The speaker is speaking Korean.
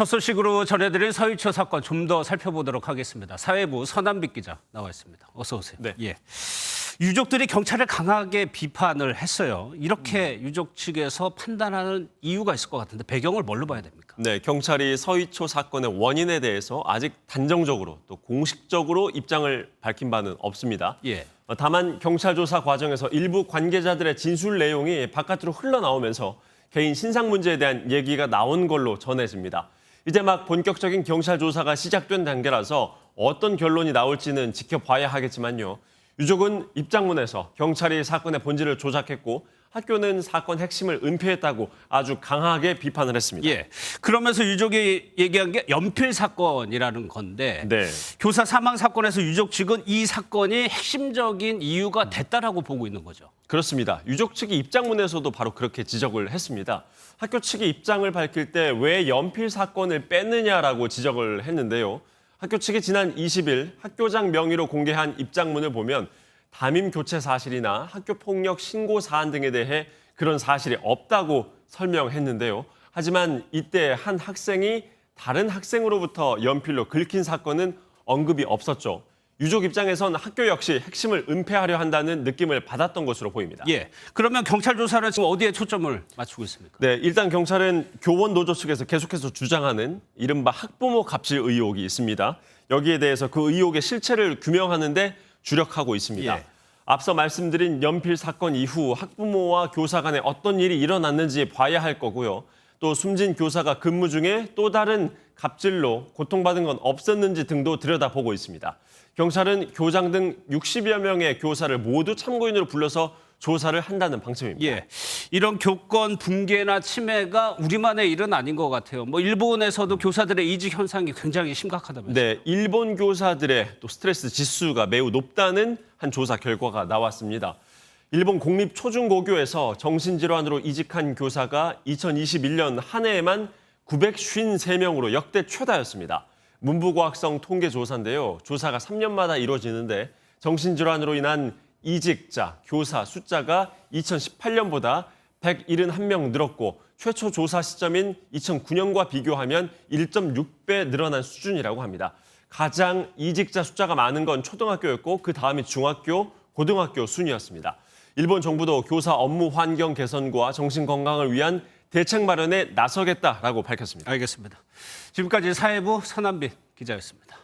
첫 소식으로 전해드린 서희초 사건 좀 더 살펴보도록 하겠습니다. 사회부 서남빛 기자 나와 있습니다. 어서 오세요. 네. 예. 유족들이 경찰을 강하게 비판을 했어요. 이렇게 유족 측에서 판단하는 이유가 있을 것 같은데 배경을 뭘로 봐야 됩니까? 네, 경찰이 서희초 사건의 원인에 대해서 아직 단정적으로 또 공식적으로 입장을 밝힌 바는 없습니다. 예. 다만 경찰 조사 과정에서 일부 관계자들의 진술 내용이 바깥으로 흘러나오면서 개인 신상 문제에 대한 얘기가 나온 걸로 전해집니다. 이제 막 본격적인 경찰 조사가 시작된 단계라서 어떤 결론이 나올지는 지켜봐야 하겠지만요. 유족은 입장문에서 경찰이 사건의 본질을 조작했고 학교는 사건 핵심을 은폐했다고 아주 강하게 비판을 했습니다. 예. 그러면서 유족이 얘기한 게 연필 사건이라는 건데 네. 교사 사망 사건에서 유족 측은 이 사건이 핵심적인 이유가 됐다라고 보고 있는 거죠. 그렇습니다. 유족 측이 입장문에서도 바로 그렇게 지적을 했습니다. 학교 측이 입장을 밝힐 때 왜 연필 사건을 뺐느냐라고 지적을 했는데요. 학교 측이 지난 20일 학교장 명의로 공개한 입장문을 보면 담임 교체 사실이나 학교 폭력 신고 사안 등에 대해 그런 사실이 없다고 설명했는데요. 하지만 이때 한 학생이 다른 학생으로부터 연필로 긁힌 사건은 언급이 없었죠. 유족 입장에선 학교 역시 핵심을 은폐하려 한다는 느낌을 받았던 것으로 보입니다. 예. 그러면 경찰 조사는 지금 어디에 초점을 맞추고 있습니까? 네, 일단 경찰은 교원 노조 측에서 계속해서 주장하는 이른바 학부모 갑질 의혹이 있습니다. 여기에 대해서 그 의혹의 실체를 규명하는 데 주력하고 있습니다. 예. 앞서 말씀드린 연필 사건 이후 학부모와 교사 간에 어떤 일이 일어났는지 봐야 할 거고요. 또 숨진 교사가 근무 중에 또 다른 갑질로 고통받은 건 없었는지 등도 들여다보고 있습니다. 경찰은 교장 등 60여 명의 교사를 모두 참고인으로 불러서 조사를 한다는 방침입니다. 예, 이런 교권 붕괴나 침해가 우리만의 일은 아닌 것 같아요. 뭐 일본에서도 교사들의 이직 현상이 굉장히 심각하다면서요. 네, 일본 교사들의 또 스트레스 지수가 매우 높다는 한 조사 결과가 나왔습니다. 일본 공립초중고교에서 정신질환으로 이직한 교사가 2021년 한 해에만 953명으로 역대 최다였습니다. 문부과학성 통계조사인데요. 조사가 3년마다 이루어지는데 정신질환으로 인한 이직자, 교사 숫자가 2018년보다 171명 늘었고 최초 조사 시점인 2009년과 비교하면 1.6배 늘어난 수준이라고 합니다. 가장 이직자 숫자가 많은 건 초등학교였고 그 다음이 중학교, 고등학교 순이었습니다. 일본 정부도 교사 업무 환경 개선과 정신 건강을 위한 대책 마련에 나서겠다라고 밝혔습니다. 알겠습니다. 지금까지 사회부 서남빛 기자였습니다.